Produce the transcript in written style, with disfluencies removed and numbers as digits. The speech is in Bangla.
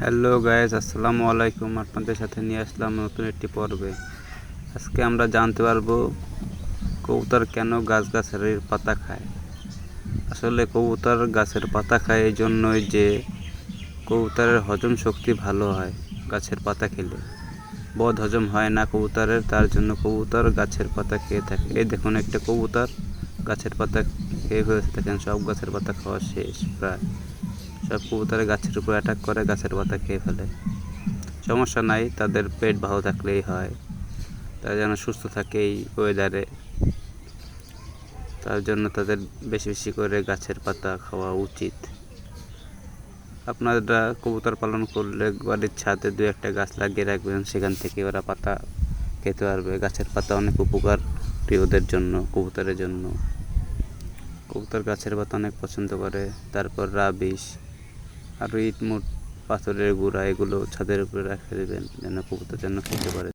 হ্যালো গাইস, আসসালামু আলাইকুম। আপনাদের সাথে নিয়ে আসলাম নতুন একটি পর্বে। আজকে আমরা জানতে পারবো কবুতর কেন গাছের পাতা খায়। আসলে কবুতর গাছের পাতা খায় এই জন্যই যে কবুতরের হজম শক্তি ভালো হয় গাছের পাতা খেলে। বদ হজম হয় না কবুতরের, তার জন্য কবুতর গাছের পাতা খেয়ে থাকে। এই দেখুন, একটা কবুতর গাছের পাতা খেয়ে ফেলেছে। দেখেন, সব গাছের পাতা খাওয়া শেষ প্রায়। সব কবুতরে গাছের উপর অ্যাটাক করে, গাছের পাতা খেয়ে ফেলে। সমস্যা নাই, তাদের পেট ভালো থাকলেই হয়। তারা যেন সুস্থ থাকে এই ওয়েদারে, তার জন্য তাদের বেশি বেশি করে গাছের পাতা খাওয়া উচিত। আপনারা কবুতর পালন করলে বাড়ির ছাদে 2-1টা গাছ লাগিয়ে রাখবেন, সেখান থেকে ওরা পাতা খেতে পারবে। গাছের পাতা অনেক উপকার ওদের জন্য, কবুতরের জন্য। কবুতর গাছের পাতা অনেক পছন্দ করে। তারপর রাবিশ আর ইট মুট, পাথরের গুঁড়া, এগুলো ছাদের উপরে রেখে দেবেন যেন কবুতর যেন খেতে পারে।